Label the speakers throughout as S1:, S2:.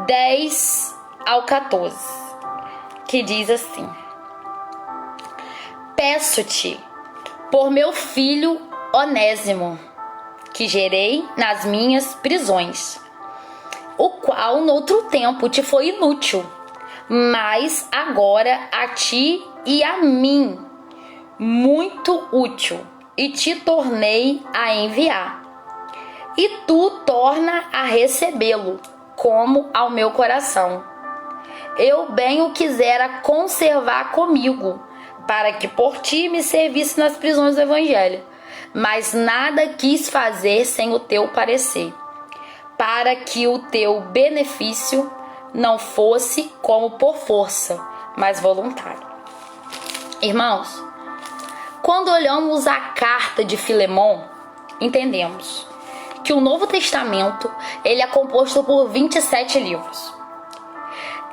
S1: 10 ao 14, que diz assim: Peço-te por meu filho Onésimo, que gerei nas minhas prisões, o qual noutro tempo te foi inútil, mas agora a ti e a mim muito útil, e te tornei a enviar. E tu torna a recebê-lo, como ao meu coração. Eu bem o quisera conservar comigo, para que por ti me servisse nas prisões do Evangelho, mas nada quis fazer sem o teu parecer, para que o teu benefício não fosse como por força, mas voluntário. Irmãos, quando olhamos a carta de Filemon, entendemos que o Novo Testamento ele é composto por 27 livros.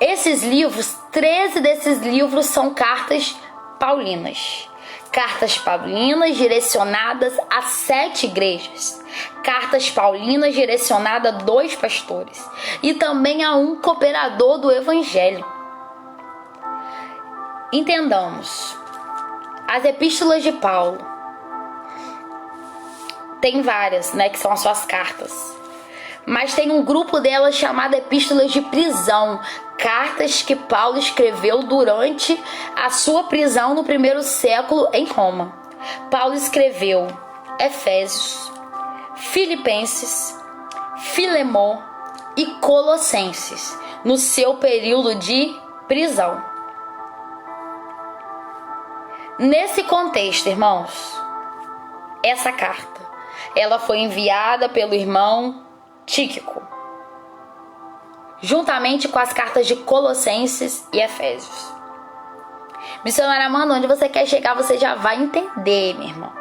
S1: Esses livros, 13 desses livros são cartas paulinas. Cartas paulinas direcionadas a 7 igrejas. Cartas paulinas direcionadas a 2 pastores. E também a um cooperador do Evangelho. Entendamos, as epístolas de Paulo tem várias, que são as suas cartas. Mas tem um grupo delas chamado epístolas de prisão, cartas que Paulo escreveu durante a sua prisão no primeiro século em Roma. Paulo escreveu Efésios, Filipenses, Filemon e Colossenses no seu período de prisão. Nesse contexto, irmãos, essa carta ela foi enviada pelo irmão Tíquico, juntamente com as cartas de Colossenses e Efésios. Missionária Amanda, onde você quer chegar, você já vai entender, meu irmão.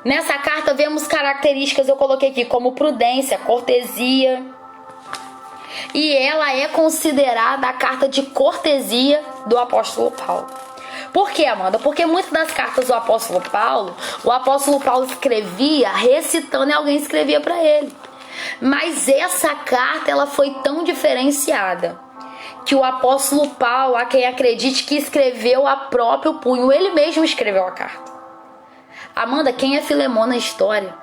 S1: Nessa carta vemos características, eu coloquei aqui, como prudência, cortesia. E ela é considerada a carta de cortesia do apóstolo Paulo. Por quê, Amanda? Porque muitas das cartas do apóstolo Paulo, o apóstolo Paulo escrevia recitando e alguém escrevia para ele. Mas essa carta ela foi tão diferenciada que o apóstolo Paulo, a quem acredite que escreveu a próprio punho, ele mesmo escreveu a carta. Amanda, quem é Filemon na história?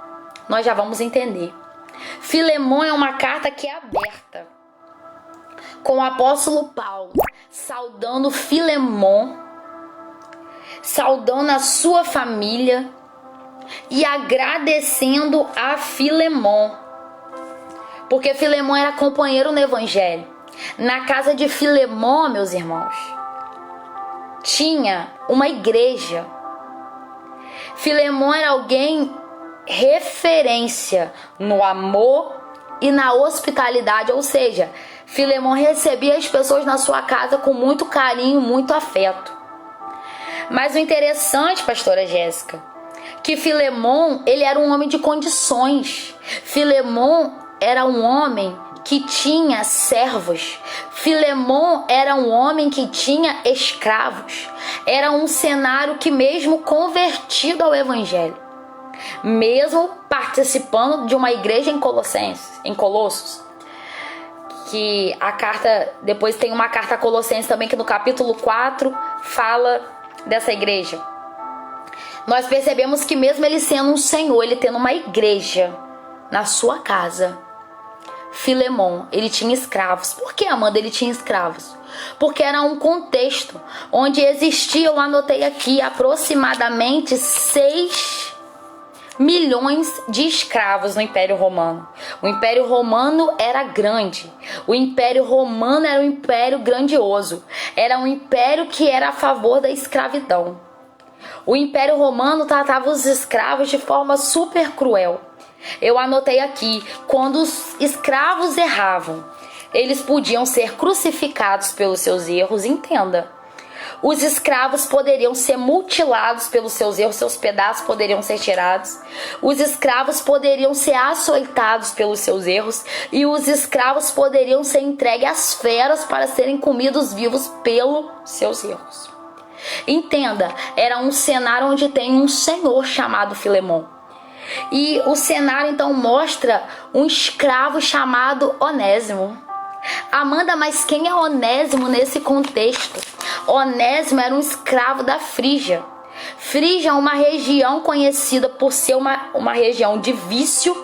S1: Nós já vamos entender. Filemon é uma carta que é aberta, com o apóstolo Paulo saudando Filemon, saudando a sua família e agradecendo a Filemon, porque Filemon era companheiro no Evangelho. Na casa de Filemon, meus irmãos, tinha uma igreja. Filemon era alguém referência no amor e na hospitalidade, ou seja, Filemon recebia as pessoas na sua casa com muito carinho, muito afeto. Mas o interessante, pastora Jéssica, que Filemon, ele era um homem de condições. Filemon era um homem que tinha servos. Filemon era um homem que tinha escravos. Era um cenário que, mesmo convertido ao Evangelho, mesmo participando de uma igreja em Colossos, que a carta, depois tem uma carta a Colossenses também, que no capítulo 4 fala dessa igreja. Nós percebemos que mesmo ele sendo um senhor, ele tendo uma igreja na sua casa, Filemon, ele tinha escravos. Por que, Amanda, ele tinha escravos? Porque era um contexto onde existia, eu anotei aqui, aproximadamente 6 milhões de escravos no Império Romano. O Império Romano era grande. O Império Romano era um império grandioso. Era um império que era a favor da escravidão. O Império Romano tratava os escravos de forma super cruel. Eu anotei aqui, quando os escravos erravam, eles podiam ser crucificados pelos seus erros. Entenda, os escravos poderiam ser mutilados pelos seus erros, seus pedaços poderiam ser tirados. Os escravos poderiam ser açoitados pelos seus erros. E os escravos poderiam ser entregues às feras para serem comidos vivos pelos seus erros. Entenda, era um cenário onde tem um senhor chamado Filemon. E o cenário então mostra um escravo chamado Onésimo. Amanda, mas quem é Onésimo nesse contexto? Onésimo era um escravo da Frígia. Frígia é uma região conhecida por ser uma região de vício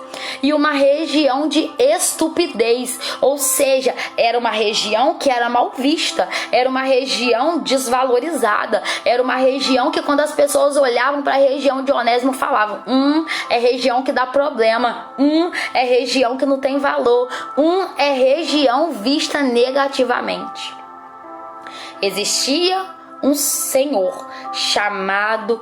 S1: e uma região de estupidez, ou seja, era uma região que era mal vista, era uma região desvalorizada, era uma região que quando as pessoas olhavam para a região de Onésimo falavam, é região que dá problema, é região que não tem valor, é região vista negativamente. Existia um senhor chamado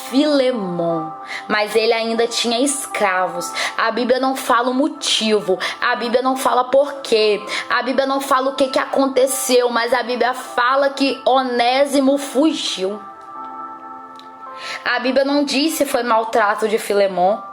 S1: Filemon, mas ele ainda tinha escravos. A Bíblia não fala o motivo, a Bíblia não fala porquê, a Bíblia não fala o que aconteceu, mas a Bíblia fala que Onésimo fugiu. A Bíblia não diz se foi maltrato de Filemon.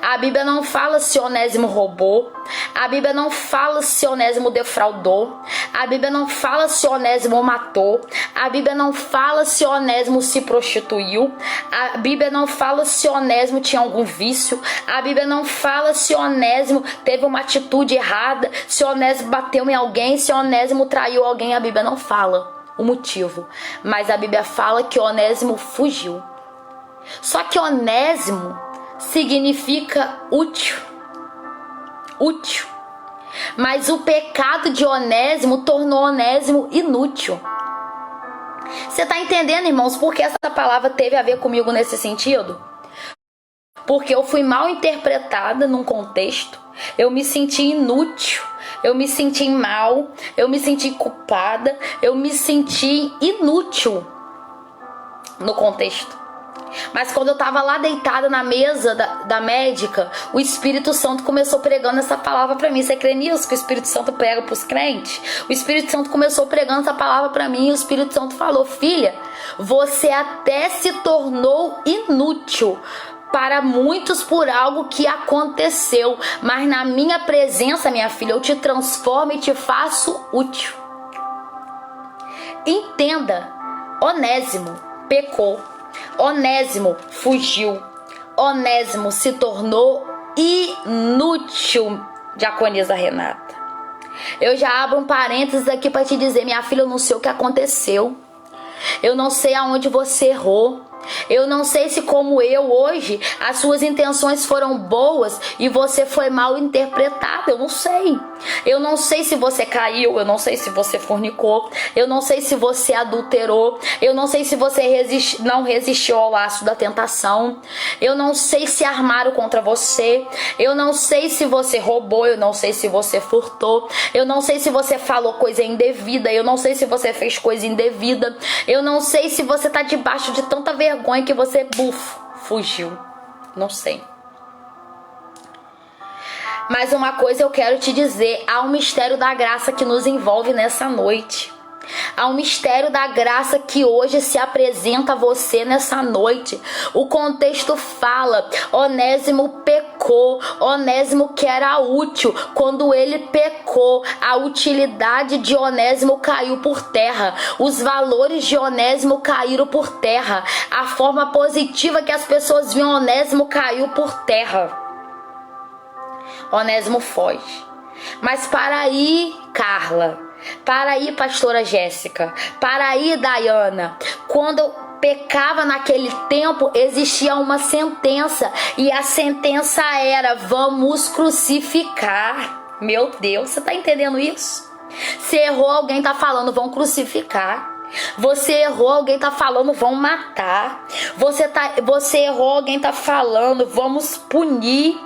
S1: A Bíblia não fala se Onésimo roubou. A Bíblia não fala se Onésimo defraudou. A Bíblia não fala se Onésimo matou. A Bíblia não fala se Onésimo se prostituiu. A Bíblia não fala se Onésimo tinha algum vício. A Bíblia não fala se Onésimo teve uma atitude errada, se Onésimo bateu em alguém, se Onésimo traiu alguém. A Bíblia não fala o motivo, mas a Bíblia fala que Onésimo fugiu. Só que Onésimo significa útil. Mas o pecado de Onésimo tornou Onésimo inútil. Você está entendendo, irmãos, por que essa palavra teve a ver comigo nesse sentido? Porque eu fui mal interpretada num contexto, eu me senti inútil, eu me senti mal, eu me senti culpada, eu me senti inútil no contexto. Mas quando eu estava lá deitada na mesa da médica, o Espírito Santo começou pregando essa palavra para mim. Você crê nisso, que o Espírito Santo prega para os crentes? O Espírito Santo começou pregando essa palavra para mim e o Espírito Santo falou: filha, você até se tornou inútil para muitos por algo que aconteceu, mas na minha presença, minha filha, eu te transformo e te faço útil. Entenda, Onésimo pecou. Onésimo fugiu. Onésimo se tornou inútil, diaconisa Renata. Eu já abro um parênteses aqui para te dizer, minha filha, eu não sei o que aconteceu. Eu não sei aonde você errou. Eu não sei se, como eu hoje, as suas intenções foram boas e você foi mal interpretada. Eu não sei. Eu não sei se você caiu. Eu não sei se você fornicou. Eu não sei se você adulterou. Eu não sei se você não resistiu ao laço da tentação. Eu não sei se armaram contra você. Eu não sei se você roubou. Eu não sei se você furtou. Eu não sei se você falou coisa indevida. Eu não sei se você fez coisa indevida. Eu não sei se você está debaixo de tanta vergonha que você, fugiu. Não sei. Mas uma coisa eu quero te dizer, há um mistério da graça que nos envolve nessa noite. Há um mistério da graça que hoje se apresenta a você nessa noite. O contexto fala, Onésimo pecou, Onésimo que era útil. Quando ele pecou, a utilidade de Onésimo caiu por terra. Os valores de Onésimo caíram por terra. A forma positiva que as pessoas viam Onésimo caiu por terra. Onésimo foge. Mas para aí, Carla, para aí, pastora Jéssica, para aí, Dayana, quando eu pecava naquele tempo, existia uma sentença, e a sentença era: vamos crucificar. Meu Deus, você tá entendendo isso? Se errou, alguém tá falando: vão crucificar. Você errou, alguém tá falando: vão matar. Você errou, alguém tá falando: vamos punir.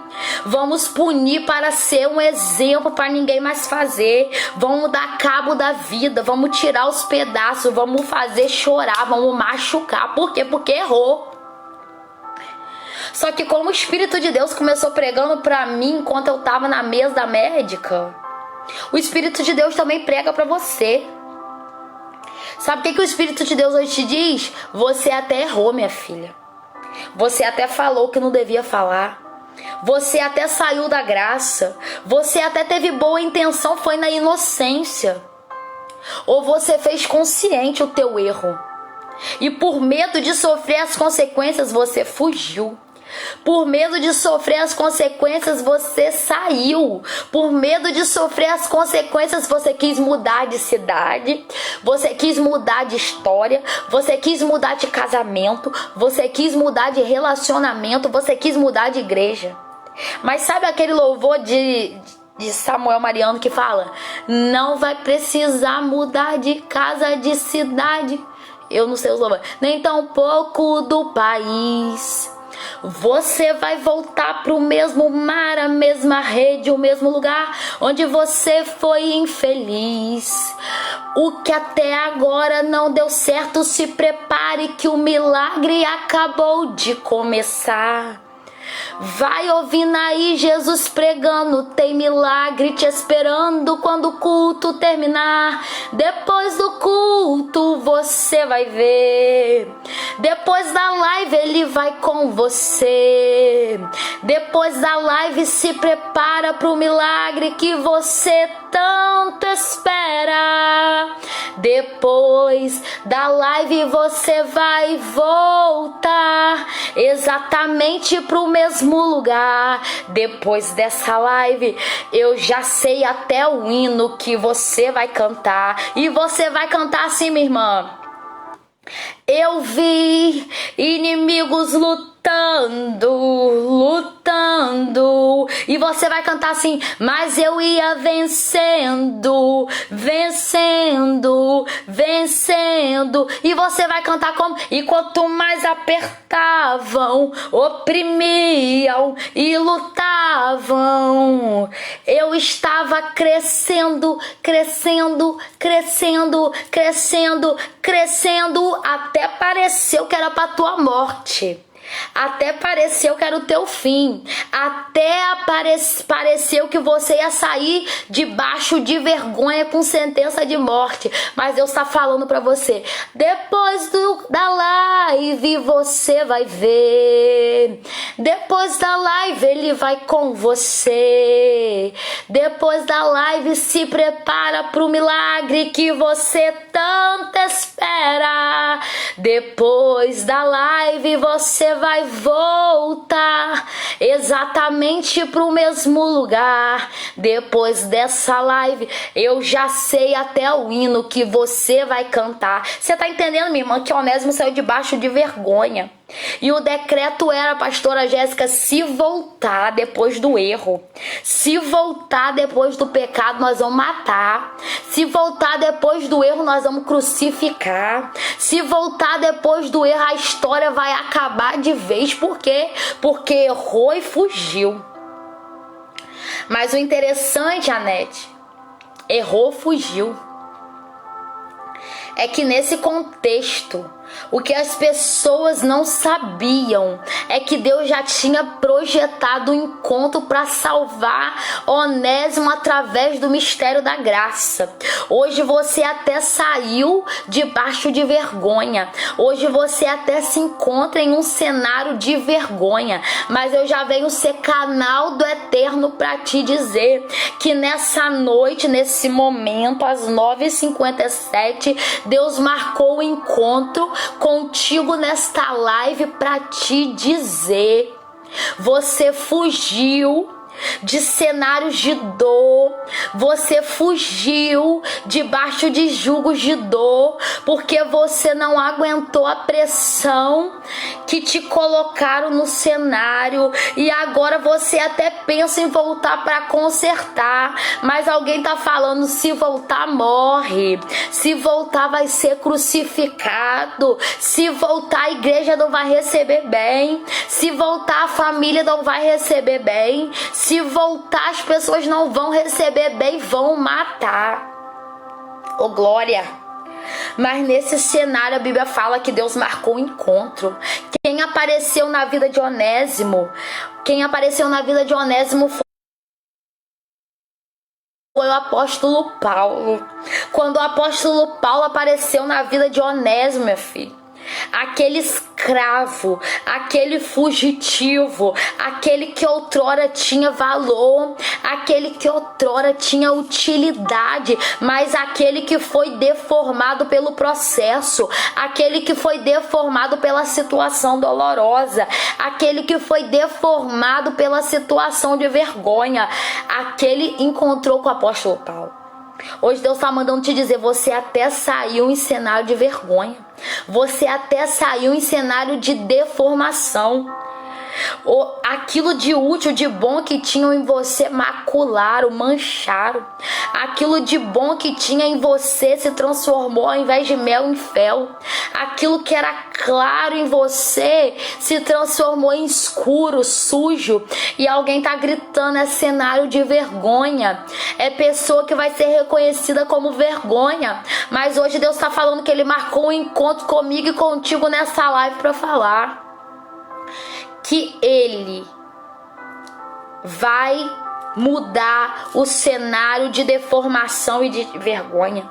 S1: Vamos punir para ser um exemplo para ninguém mais fazer. Vamos dar cabo da vida. Vamos tirar os pedaços. Vamos fazer chorar. Vamos machucar. Por quê? Porque errou. Só que como o Espírito de Deus começou pregando para mim enquanto eu tava na mesa da médica, o Espírito de Deus também prega para você. Sabe o que o Espírito de Deus hoje te diz? Você até errou, minha filha. Você até falou que não devia falar. Você até saiu da graça. Você até teve boa intenção, foi na inocência. Ou você fez consciente o teu erro. E por medo de sofrer as consequências, você fugiu. Por medo de sofrer as consequências, você saiu. Por medo de sofrer as consequências, você quis mudar de cidade, você quis mudar de história, você quis mudar de casamento, você quis mudar de relacionamento, você quis mudar de igreja. Mas sabe aquele louvor de Samuel Mariano que fala: não vai precisar mudar de casa, de cidade, eu não sei os louvores, nem tão pouco do país. Você vai voltar pro mesmo mar, a mesma rede, o mesmo lugar onde você foi infeliz. O que até agora não deu certo, se prepare que o milagre acabou de começar. Vai ouvindo aí Jesus pregando, tem milagre te esperando quando o culto terminar. Depois do culto você vai ver, depois da live ele vai com você. Depois da live se prepara pro milagre que você tanto espera. Depois da live você vai voltar exatamente pro mesmo lugar. Depois dessa live eu já sei até o hino que você vai cantar. E você vai cantar assim, minha irmã: eu vi inimigos lutando, lutando. E você vai cantar assim: mas eu ia vencendo, vencendo, vencendo. E você vai cantar como? E quanto mais apertavam, oprimiam e lutavam, eu estava crescendo, crescendo, crescendo, crescendo, crescendo, até pareceu que era para tua morte. Até pareceu que era o teu fim. Até pareceu que você ia sair debaixo de vergonha com sentença de morte. Mas Deus está falando para você: depois da live você vai ver. Depois da live ele vai com você. Depois da live se prepara pro milagre que você tanto espera. Depois da live você vai voltar exatamente pro mesmo lugar. Depois dessa live eu já sei até o hino que você vai cantar. Você tá entendendo, minha irmã, que Onésimo saiu debaixo de vergonha? E o decreto era, pastora Jéssica, se voltar depois do erro, se voltar depois do pecado, nós vamos matar. Se voltar depois do erro, nós vamos crucificar. Se voltar depois do erro, a história vai acabar de vez. Por quê? Porque errou e fugiu. Mas o interessante, Anete, errou, fugiu, é que nesse contexto, o que as pessoas não sabiam é que Deus já tinha projetado um encontro para salvar Onésimo através do mistério da graça. Hoje você até saiu debaixo de vergonha. Hoje você até se encontra em um cenário de vergonha. Mas eu já venho ser canal do Eterno para te dizer que nessa noite, nesse momento, às 9h57, Deus marcou o encontro contigo nesta live para te dizer: você fugiu de cenários de dor, você fugiu debaixo de julgos de dor, porque você não aguentou a pressão que te colocaram no cenário, e agora você até pensa em voltar para consertar, mas alguém tá falando: se voltar morre, se voltar vai ser crucificado, se voltar a igreja não vai receber bem, se voltar a família não vai receber bem, se voltar as pessoas não vão receber bem, vão matar. Ô glória! Mas nesse cenário a Bíblia fala que Deus marcou um encontro. Quem apareceu na vida de Onésimo? Quem apareceu na vida de Onésimo foi o apóstolo Paulo. Quando o apóstolo Paulo apareceu na vida de Onésimo, meu filho, aquele escravo, aquele fugitivo, aquele que outrora tinha valor, aquele que outrora tinha utilidade, mas aquele que foi deformado pelo processo, aquele que foi deformado pela situação dolorosa, aquele que foi deformado pela situação de vergonha, aquele encontrou com o apóstolo Paulo. Hoje Deus está mandando te dizer, você até saiu em cenário de vergonha, você até saiu em cenário de deformação. Aquilo de útil, de bom que tinham em você macularam, mancharam. Aquilo de bom que tinha em você se transformou, ao invés de mel, em fel. Aquilo que era claro em você se transformou em escuro, sujo. E alguém tá gritando, é cenário de vergonha, é pessoa que vai ser reconhecida como vergonha. Mas hoje Deus está falando que Ele marcou um encontro comigo e contigo nessa live para falar que Ele vai mudar o cenário de deformação e de vergonha.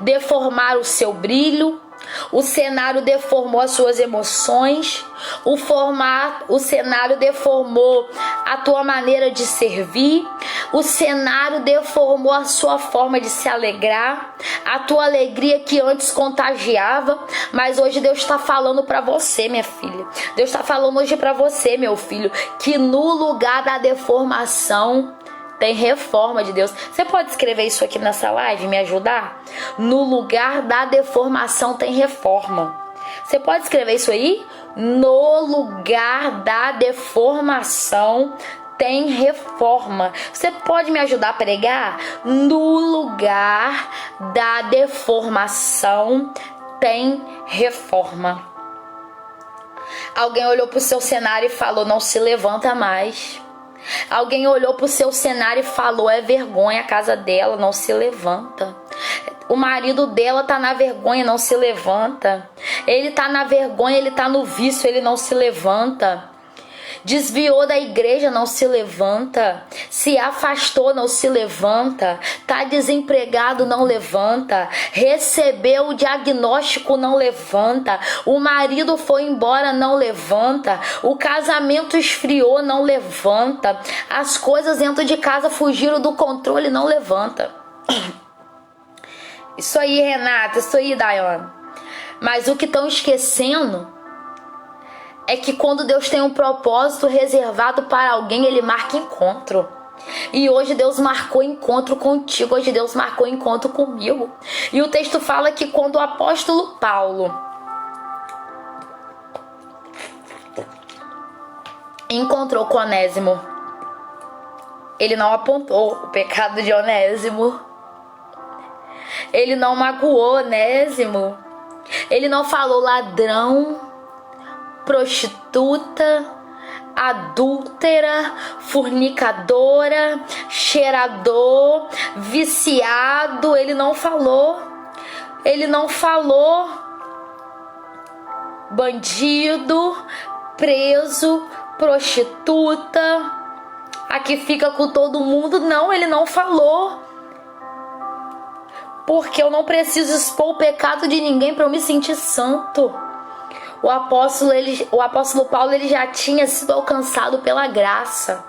S1: Deformar o seu brilho, o cenário deformou as suas emoções, o cenário deformou a tua maneira de servir, o cenário deformou a sua forma de se alegrar, a tua alegria que antes contagiava, mas hoje Deus está falando para você, minha filha. Deus está falando hoje para você, meu filho, que no lugar da deformação tem reforma de Deus. Você pode escrever isso aqui nessa live, me ajudar? No lugar da deformação tem reforma. Você pode escrever isso aí? No lugar da deformação tem reforma. Você pode me ajudar a pregar? No lugar da deformação tem reforma. Alguém olhou para o seu cenário e falou, não se levanta mais. Alguém olhou para o seu cenário e falou, é vergonha a casa dela, não se levanta. O marido dela tá na vergonha, não se levanta. Ele tá na vergonha, ele tá no vício, ele não se levanta. Desviou da igreja, não se levanta. Se afastou, não se levanta. Tá desempregado, não levanta. Recebeu o diagnóstico, não levanta. O marido foi embora, não levanta. O casamento esfriou, não levanta. As coisas dentro de casa fugiram do controle, não levanta. Isso aí, Renata, isso aí, Dayana. Mas o que estão esquecendo é que quando Deus tem um propósito reservado para alguém, Ele marca encontro. E hoje Deus marcou encontro contigo, hoje Deus marcou encontro comigo. E o texto fala que quando o apóstolo Paulo encontrou com Onésimo, ele não apontou o pecado de Onésimo. Ele não magoou Onésimo. Ele não falou ladrão, prostituta, adúltera, fornicadora, cheirador, viciado. Ele não falou. Ele não falou bandido, preso, prostituta, a que fica com todo mundo. Não, ele não falou. Porque eu não preciso expor o pecado de ninguém para eu me sentir santo. O apóstolo Paulo, ele já tinha sido alcançado pela graça.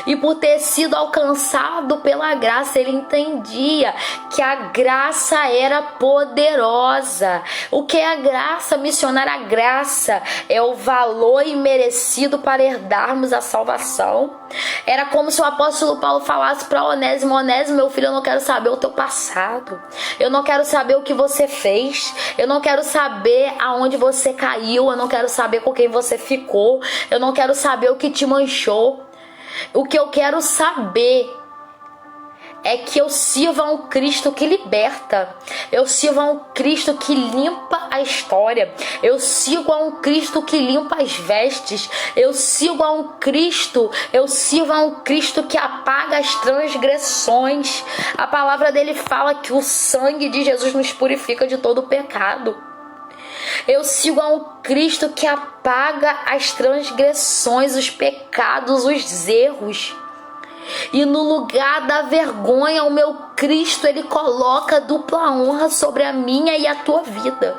S1: E por ter sido alcançado pela graça, ele entendia que a graça era poderosa. O que é a graça, missionária? A graça é o valor imerecido para herdarmos a salvação. Era como se o apóstolo Paulo falasse para Onésimo: Onésimo, meu filho, eu não quero saber o teu passado. Eu não quero saber o que você fez. Eu não quero saber aonde você caiu. Eu não quero saber com quem você ficou. Eu não quero saber o que te manchou. O que eu quero saber é que eu sirvo a um Cristo que liberta. Eu sirvo a um Cristo que limpa a história. Eu sirvo a um Cristo que limpa as vestes. Eu sirvo a um Cristo que apaga as transgressões. A palavra dele fala que o sangue de Jesus nos purifica de todo o pecado. Eu sigo a um Cristo que apaga as transgressões, os pecados, os erros. E no lugar da vergonha, o meu Cristo, ele coloca dupla honra sobre a minha e a tua vida.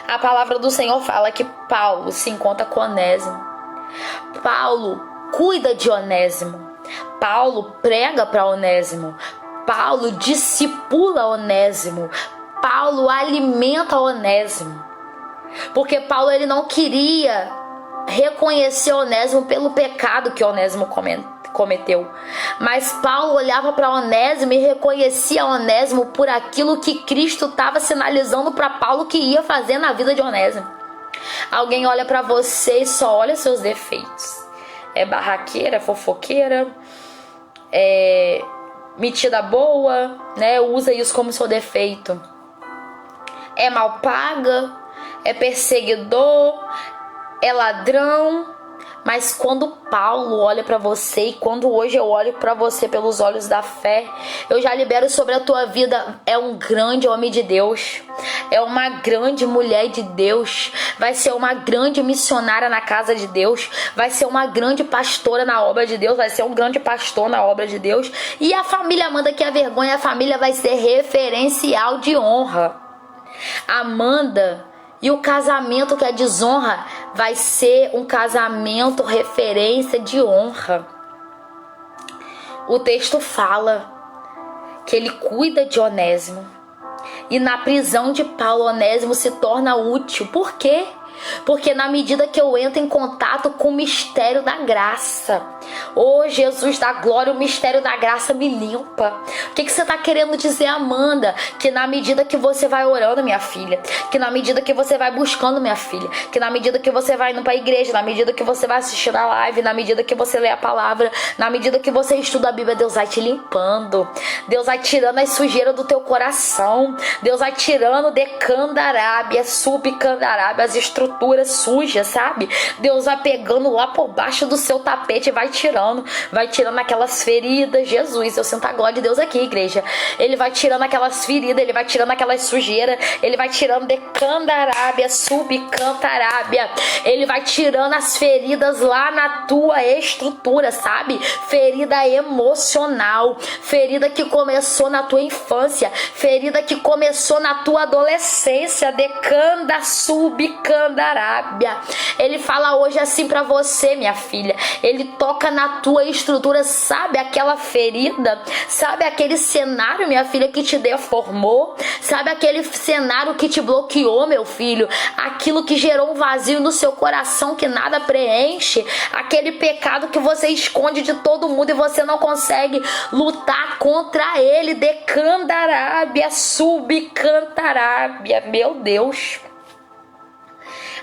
S1: A palavra do Senhor fala que Paulo se encontra com Onésimo. Paulo cuida de Onésimo. Paulo prega para Onésimo. Paulo discipula Onésimo. Paulo alimenta Onésimo. Porque Paulo ele não queria reconhecer Onésimo pelo pecado que Onésimo cometeu. Mas Paulo olhava para Onésimo e reconhecia Onésimo por aquilo que Cristo estava sinalizando para Paulo que ia fazer na vida de Onésimo. Alguém olha para você e só olha seus defeitos. É barraqueira, fofoqueira, é metida boa, né? Usa isso como seu defeito. É mal paga, é perseguidor, é ladrão. Mas quando Paulo olha para você, e quando hoje eu olho para você pelos olhos da fé, eu já libero sobre a tua vida. É um grande homem de Deus, é uma grande mulher de Deus, vai ser uma grande missionária na casa de Deus, vai ser uma grande pastora na obra de Deus, vai ser um grande pastor na obra de Deus. E a família manda que a vergonha, a família vai ser referencial de honra. Amanda, e o casamento que é desonra vai ser um casamento referência de honra. O texto fala que ele cuida de Onésimo. E na prisão de Paulo, Onésimo se torna útil. Por quê? Porque na medida que eu entro em contato com o mistério da graça, oh Jesus da glória, o mistério da graça me limpa. O que você está querendo dizer, Amanda? Que na medida que você vai orando, minha filha, que na medida que você vai buscando, minha filha, que na medida que você vai indo para a igreja, na medida que você vai assistir a live, na medida que você lê a palavra, na medida que você estuda a Bíblia, Deus vai te limpando, Deus vai tirando as sujeiras do teu coração, Deus vai tirando de candarábia, subcandarábia, as estruturas sujas, sabe? Deus vai pegando lá por baixo do seu tapete e vai tirando aquelas feridas. Jesus, eu sinto a glória de Deus aqui, igreja. Ele vai tirando aquelas feridas, ele vai tirando aquelas sujeiras, ele vai tirando de candarábia, subcandarábia, ele vai tirando as feridas lá na tua estrutura, sabe? Ferida emocional, ferida que começou na tua infância, ferida que começou na tua adolescência, de canda, subcandarábia. Ele fala hoje assim pra você, minha filha. Ele toca na tua estrutura, sabe aquela ferida, sabe aquele cenário, minha filha, que te deformou, sabe aquele cenário que te bloqueou, meu filho, aquilo que gerou um vazio no seu coração que nada preenche, aquele pecado que você esconde de todo mundo e você não consegue lutar contra ele, de candarábia, subcandarábia, meu Deus.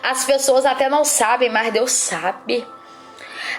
S1: As pessoas até não sabem, mas Deus sabe.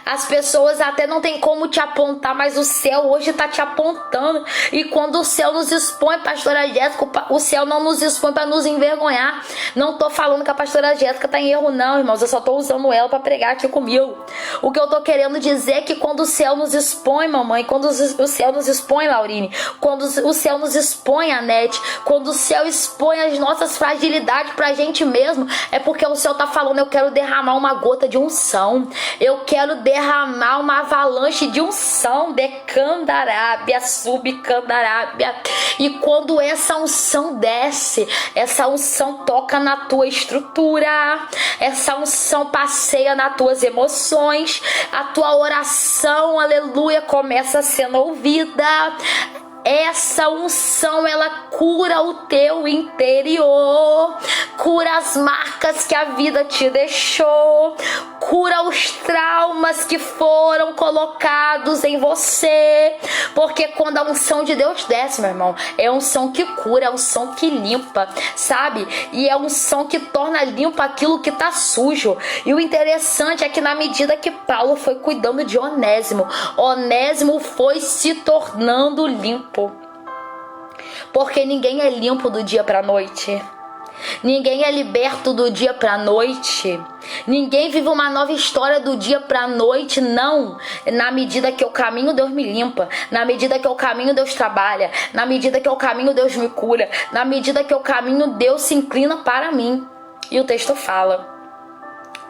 S1: As pessoas até não tem como te apontar, mas o céu hoje está te apontando. E quando o céu nos expõe, pastora Jéssica, o céu não nos expõe para nos envergonhar. Não tô falando que a pastora Jéssica tá em erro não, irmãos. Eu só tô usando ela para pregar aqui comigo. O que eu tô querendo dizer é que quando o céu nos expõe, mamãe, quando o céu nos expõe, Laurine, quando o céu nos expõe, Anete, quando o céu expõe as nossas fragilidades pra gente mesmo, é porque o céu tá falando: eu quero derramar uma gota de unção, eu quero derramar uma avalanche de unção, de candarábia, subcandarábia. E quando essa unção desce, essa unção toca na tua estrutura, essa unção passeia nas tuas emoções, a tua oração, aleluia, começa a ser ouvida. Essa unção, ela cura o teu interior, cura as marcas que a vida te deixou, cura os traumas que foram colocados em você, porque quando a unção de Deus desce, meu irmão, é a unção que cura, é a unção que limpa, sabe? E é a unção que torna limpo aquilo que tá sujo. E o interessante é que na medida que Paulo foi cuidando de Onésimo, Onésimo foi se tornando limpo. Porque ninguém é limpo do dia para a noite. Ninguém é liberto do dia para a noite. Ninguém vive uma nova história do dia para a noite, não. Na medida que eu caminho, Deus me limpa. Na medida que eu caminho, Deus trabalha. Na medida que eu caminho, Deus me cura. Na medida que eu caminho, Deus se inclina para mim. E o texto fala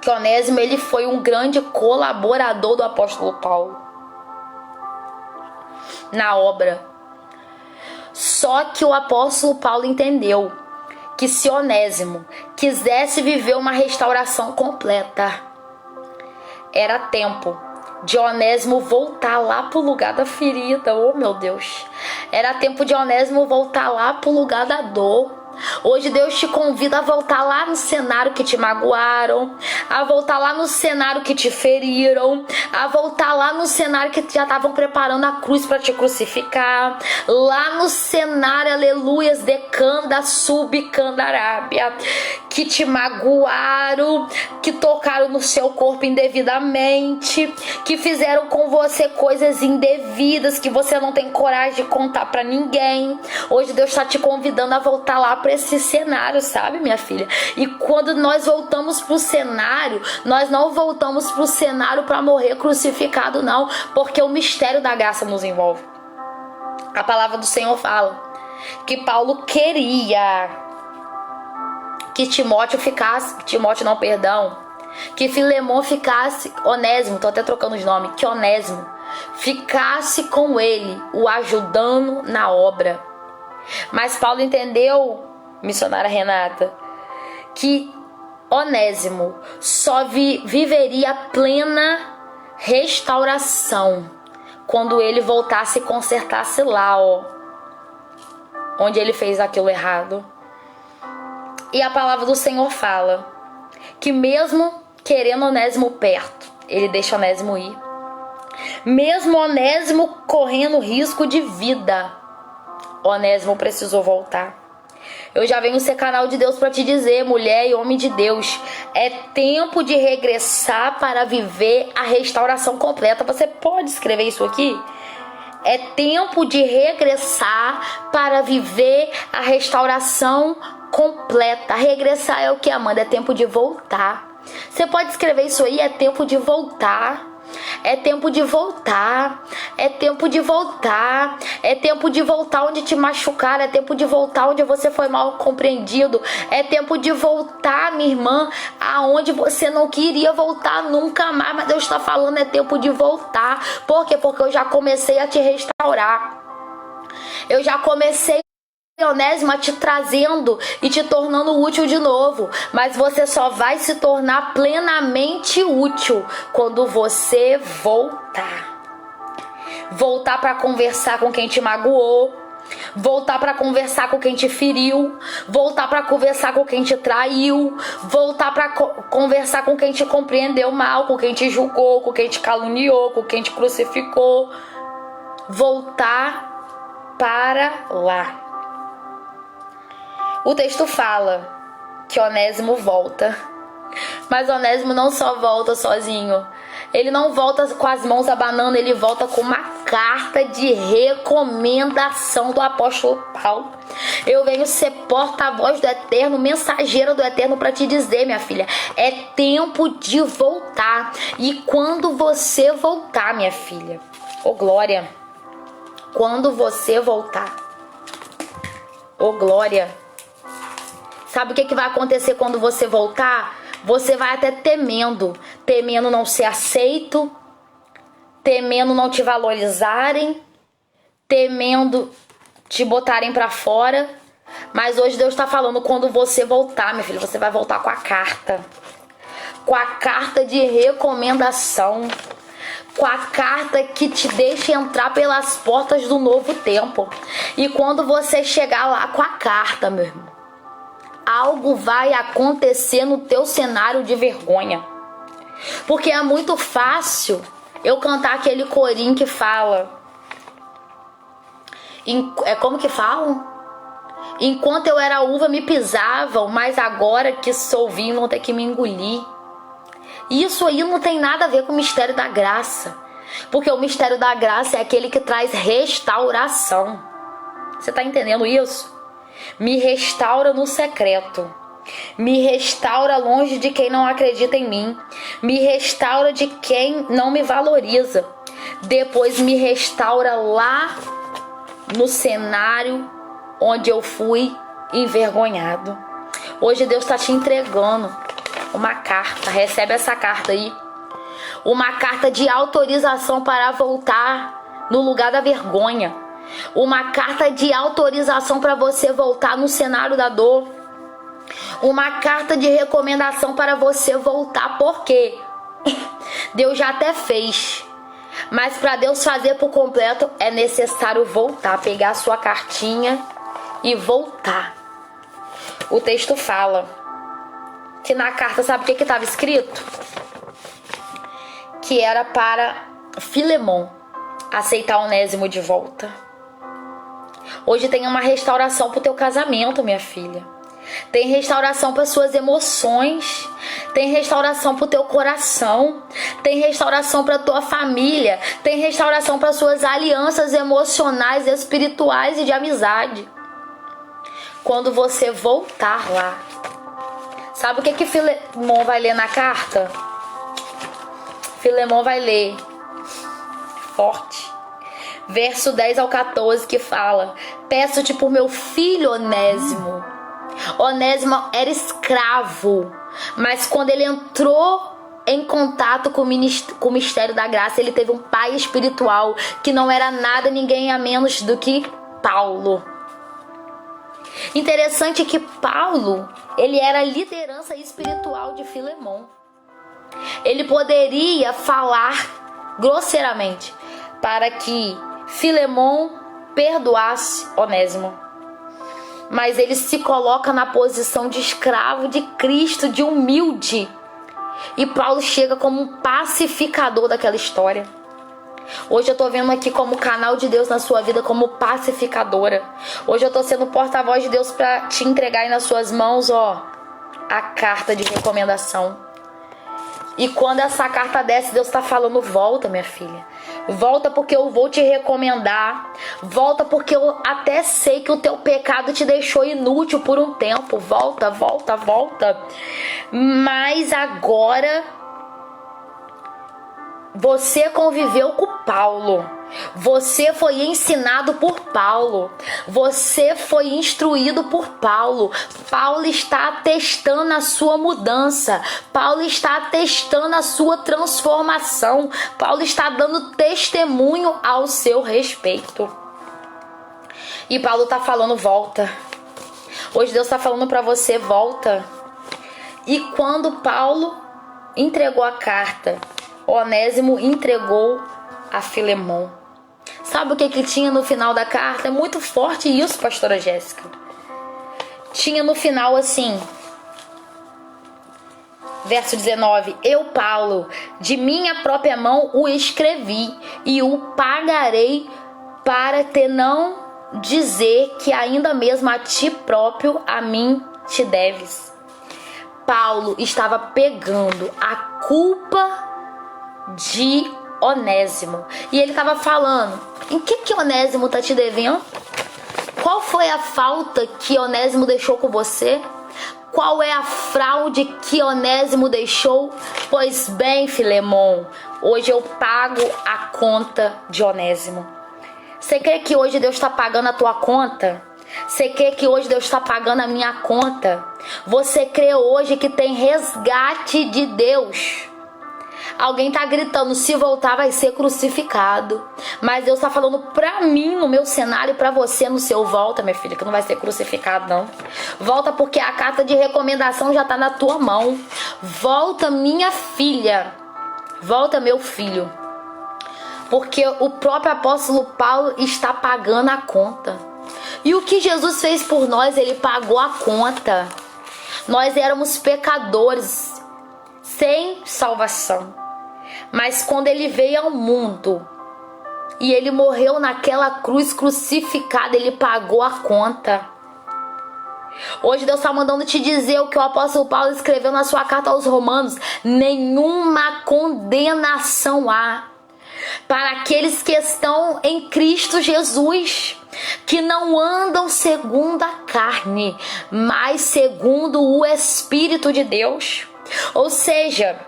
S1: que Onésimo, ele foi um grande colaborador do apóstolo Paulo na obra. Só que o apóstolo Paulo entendeu que se Onésimo quisesse viver uma restauração completa, era tempo de Onésimo voltar lá pro lugar da ferida. Oh, meu Deus. Era tempo de Onésimo voltar lá pro lugar da dor. Hoje Deus te convida a voltar lá no cenário que te magoaram, a voltar lá no cenário que te feriram, a voltar lá no cenário que já estavam preparando a cruz para te crucificar, lá no cenário, aleluias, de Canda, Subcandarábia, que te magoaram, que tocaram no seu corpo indevidamente, que fizeram com você coisas indevidas que você não tem coragem de contar para ninguém. Hoje Deus está te convidando a voltar lá para esse cenário, sabe, minha filha? E quando nós voltamos pro cenário, nós não voltamos pro cenário para morrer crucificado, não, porque o mistério da graça nos envolve. A palavra do Senhor fala que Paulo queria que Timóteo ficasse, que Filemon ficasse, Onésimo, tô até trocando os nomes, que Onésimo ficasse com ele, o ajudando na obra. Mas Paulo entendeu, missionária Renata, que Onésimo só viveria plena restauração quando ele voltasse e consertasse lá, onde ele fez aquilo errado. E a palavra do Senhor fala que mesmo querendo Onésimo perto, ele deixa Onésimo ir. Mesmo Onésimo correndo risco de vida, Onésimo precisou voltar. Eu já venho ser canal de Deus para te dizer, mulher e homem de Deus, é tempo de regressar para viver a restauração completa. Você pode escrever isso aqui? É tempo de regressar para viver a restauração completa. Regressar é o que, Amanda? É tempo de voltar. Você pode escrever isso aí? É tempo de voltar. É tempo de voltar, é tempo de voltar, é tempo de voltar onde te machucaram, é tempo de voltar onde você foi mal compreendido, é tempo de voltar, minha irmã, aonde você não queria voltar nunca mais, mas Deus está falando, é tempo de voltar. Por quê? Porque eu já comecei a te restaurar, eu já comecei Onésimo te trazendo e te tornando útil de novo, mas você só vai se tornar plenamente útil quando você voltar para conversar com quem te magoou, voltar para conversar com quem te feriu, voltar para conversar com quem te traiu, voltar para conversar com quem te compreendeu mal, com quem te julgou, com quem te caluniou, com quem te crucificou. Voltar para lá. O texto fala que Onésimo volta, mas Onésimo não só volta sozinho, ele não volta com as mãos abanando, ele volta com uma carta de recomendação do apóstolo Paulo. Eu venho ser porta-voz do Eterno, mensageira do Eterno para te dizer, minha filha, é tempo de voltar. E quando você voltar, minha filha, ô glória, quando você voltar, ô glória, sabe o que vai acontecer quando você voltar? Você vai até temendo não ser aceito, temendo não te valorizarem, temendo te botarem pra fora. Mas hoje Deus tá falando, quando você voltar, minha filha, você vai voltar com a carta de recomendação, com a carta que te deixa entrar pelas portas do novo tempo. E quando você chegar lá com a carta, meu irmão, algo vai acontecer no teu cenário de vergonha. Porque é muito fácil eu cantar aquele corinho que fala, como que falam? Enquanto eu era uva me pisavam, mas agora que sou vinho vão ter que me engolir. Isso aí não tem nada a ver com o mistério da graça, porque o mistério da graça é aquele que traz restauração. Você tá entendendo isso? Me restaura no secreto, me restaura longe de quem não acredita em mim, me restaura de quem não me valoriza, depois me restaura lá no cenário onde eu fui envergonhado. Hoje Deus está te entregando uma carta, recebe essa carta aí, uma carta de autorização para voltar no lugar da vergonha, uma carta de autorização para você voltar no cenário da dor. uma carta de recomendação para você voltar, porque Deus já até fez, mas para Deus fazer por completo é necessário voltar, pegar a sua cartinha e voltar. O texto fala que na carta, sabe o que estava escrito? Que era para Filemon aceitar Onésimo de volta. Hoje tem uma restauração para o teu casamento, minha filha. Tem restauração para suas emoções. Tem restauração para o teu coração. Tem restauração para tua família. Tem restauração para suas alianças emocionais, espirituais e de amizade. Quando você voltar lá. Sabe o que Filemon vai ler na carta? Filemon vai ler forte. Verso 10 ao 14 que fala: peço-te por meu filho Onésimo. Onésimo era escravo, mas quando ele entrou em contato com o mistério da graça, ele teve um pai espiritual que não era nada, ninguém a menos do que Paulo. Interessante que Paulo, ele era a liderança espiritual de Filemon. Ele poderia falar grosseiramente para que Filemon perdoasse Onésimo, mas ele se coloca na posição de escravo de Cristo, de humilde, e Paulo chega como um pacificador daquela história. Hoje eu tô vendo aqui como canal de Deus na sua vida, como pacificadora. Hoje eu tô sendo porta-voz de Deus para te entregar aí nas suas mãos, a carta de recomendação. E quando essa carta desce, Deus tá falando: volta, minha filha. Volta porque eu vou te recomendar. Volta porque eu até sei que o teu pecado te deixou inútil por um tempo. Volta, volta, volta. Mas agora você conviveu com Paulo. Você foi ensinado por Paulo. Você foi instruído por Paulo. Paulo está atestando a sua mudança. Paulo está atestando a sua transformação. Paulo está dando testemunho ao seu respeito. E Paulo está falando: volta. Hoje Deus está falando para você: volta. E quando Paulo entregou a carta, Onésimo entregou a Filemon. Sabe o que tinha no final da carta? É muito forte isso, pastora Jéssica. Tinha no final assim, verso 19: eu, Paulo, de minha própria mão o escrevi e o pagarei, para te não dizer que ainda mesmo a ti próprio a mim te deves. Paulo estava pegando a culpa de Onésimo, e ele estava falando: em que Onésimo está te devendo? Qual foi a falta que Onésimo deixou com você? Qual é a fraude que Onésimo deixou? Pois bem, Filemon, hoje eu pago a conta de Onésimo. Você crê que hoje Deus está pagando a tua conta? Você crê que hoje Deus está pagando a minha conta? Você crê hoje que tem resgate de Deus? Alguém está gritando: se voltar vai ser crucificado. Mas Deus está falando para mim no meu cenário e para você no seu: volta, minha filha, que não vai ser crucificado não. Volta porque a carta de recomendação já está na tua mão. Volta, minha filha. Volta, meu filho. Porque o próprio apóstolo Paulo está pagando a conta. E o que Jesus fez por nós, ele pagou a conta. Nós éramos pecadores, sem salvação. Mas quando ele veio ao mundo e ele morreu naquela cruz crucificada, ele pagou a conta. Hoje Deus está mandando te dizer o que o apóstolo Paulo escreveu na sua carta aos Romanos: nenhuma condenação há para aqueles que estão em Cristo Jesus, que não andam segundo a carne, mas segundo o Espírito de Deus. Ou seja,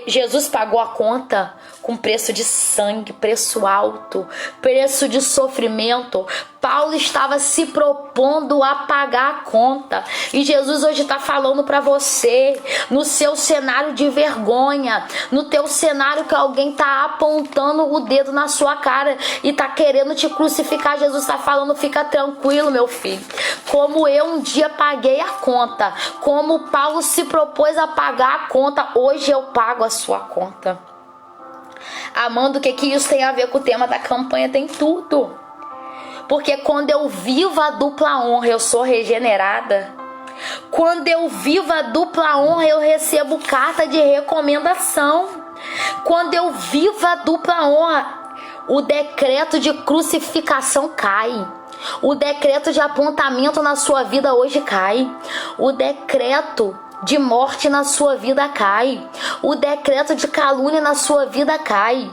S1: Jesus pagou a conta com preço de sangue, preço alto, preço de sofrimento. Paulo estava se propondo a pagar a conta. E Jesus hoje está falando para você, no seu cenário de vergonha, no teu cenário que alguém está apontando o dedo na sua cara e está querendo te crucificar. Jesus está falando: fica tranquilo, meu filho. como eu um dia paguei a conta, como Paulo se propôs a pagar a conta, hoje eu pago a sua conta. Amando, o que isso tem a ver com o tema da campanha? Tem tudo. Porque quando eu vivo a dupla honra, eu sou regenerada. Quando eu vivo a dupla honra, eu recebo carta de recomendação. Quando eu vivo a dupla honra, o decreto de crucificação cai. O decreto de apontamento na sua vida hoje cai. O decreto de morte na sua vida cai. O decreto de calúnia na sua vida cai.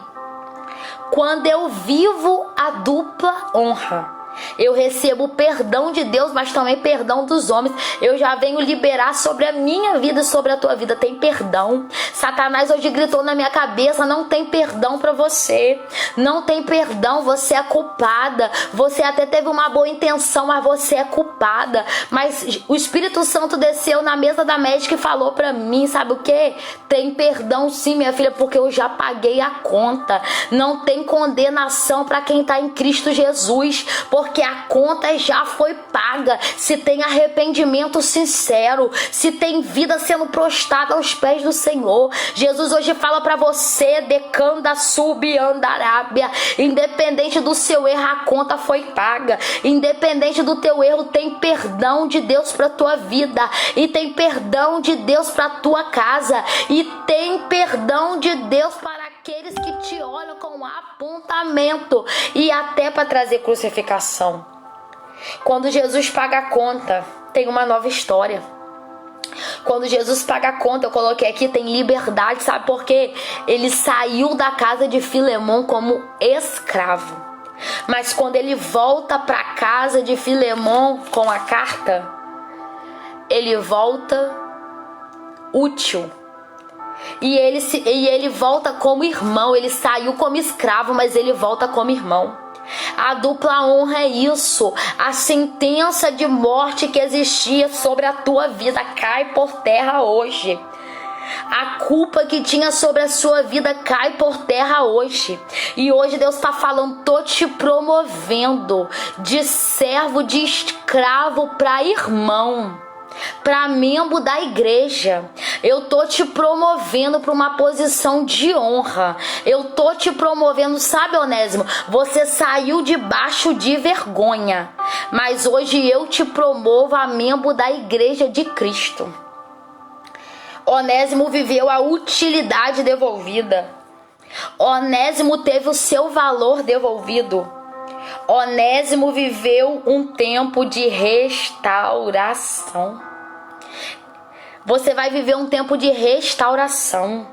S1: Quando eu vivo a dupla honra, eu recebo perdão de Deus, mas também perdão dos homens. Eu já venho liberar sobre a minha vida e sobre a tua vida. Tem perdão. Satanás hoje gritou na minha cabeça: não tem perdão para você. Não tem perdão, você é culpada. Você até teve uma boa intenção, mas você é culpada. Mas o Espírito Santo desceu na mesa da médica e falou para mim: sabe o que? Tem perdão sim, minha filha, porque eu já paguei a conta. Não tem condenação para quem está em Cristo Jesus, porque a conta já foi paga. Se tem arrependimento sincero, se tem vida sendo prostrada aos pés do Senhor. Jesus hoje fala para você: decanda, sub, andarábia. Independente do seu erro, a conta foi paga. Independente do teu erro, tem perdão de Deus para tua vida, e tem perdão de Deus para tua casa, e tem perdão de Deus para aqueles que te olham com apontamento, e até para trazer crucificação. Quando Jesus paga a conta, tem uma nova história. Quando Jesus paga a conta, eu coloquei aqui, tem liberdade. Sabe por quê? Ele saiu da casa de Filemon como escravo, mas quando ele volta para a casa de Filemon com a carta, ele volta útil. E ele volta como irmão. Ele saiu como escravo, mas ele volta como irmão. A dupla honra é isso. A sentença de morte que existia sobre a tua vida cai por terra hoje. A culpa que tinha sobre a sua vida cai por terra hoje. E hoje Deus está falando: tô te promovendo de servo, de escravo para irmão, para membro da igreja. Eu tô te promovendo para uma posição de honra. Eu tô te promovendo, sabe, Onésimo? Você saiu debaixo de vergonha, mas hoje eu te promovo a membro da igreja de Cristo. Onésimo viveu a utilidade devolvida. Onésimo teve o seu valor devolvido. Onésimo viveu um tempo de restauração. Você vai viver um tempo de restauração.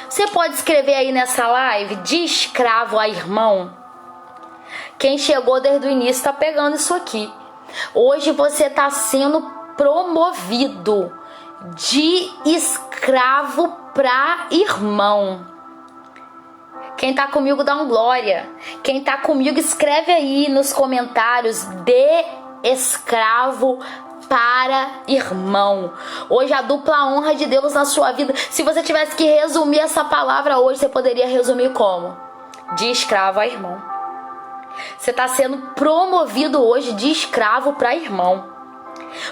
S1: Você pode escrever aí nessa live: de escravo a irmão. Quem chegou desde o início está pegando isso aqui. Hoje você está sendo promovido de escravo para irmão. Quem tá comigo dá um glória. Quem tá comigo escreve aí nos comentários: de escravo para irmão. Hoje a dupla honra de Deus na sua vida. Se você tivesse que resumir essa palavra hoje, você poderia resumir como: de escravo a irmão. Você está sendo promovido hoje de escravo para irmão.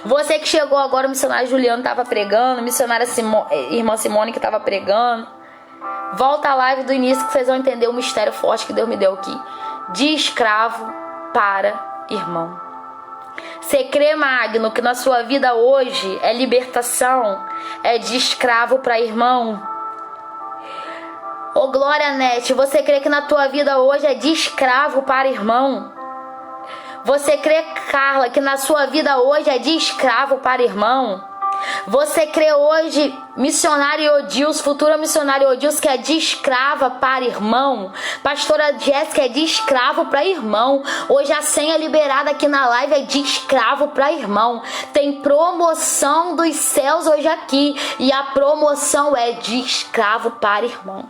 S1: Você que chegou agora, o missionário Juliano estava pregando, a missionária irmã Simone que estava pregando. Volta a live do início que vocês vão entender o mistério forte que Deus me deu aqui. De escravo para irmão. Você crê, Magno, que na sua vida hoje é libertação? É de escravo para irmão? Ô Glória Nete, você crê que na tua vida hoje é de escravo para irmão? Você crê, Carla, que na sua vida hoje é de escravo para irmão? Você crê hoje, missionário Odils, futura missionária Odils, que é de escrava para irmão? Pastora Jéssica é de escravo para irmão. Hoje a senha liberada aqui na live é de escravo para irmão. Tem promoção dos céus hoje aqui, e a promoção é de escravo para irmão.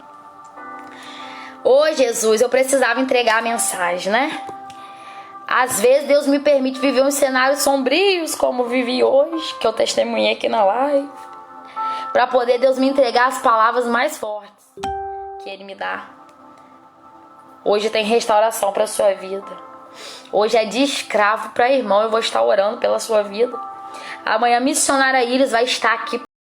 S1: Ô Jesus, eu precisava entregar a mensagem, né? Às vezes Deus me permite viver uns cenários sombrios, como vivi hoje, que eu testemunhei aqui na live, para poder Deus me entregar as palavras mais fortes que Ele me dá. Hoje tem restauração para sua vida. Hoje é de escravo para irmão. Eu vou estar orando pela sua vida. Amanhã a missionária Iris vai estar aqui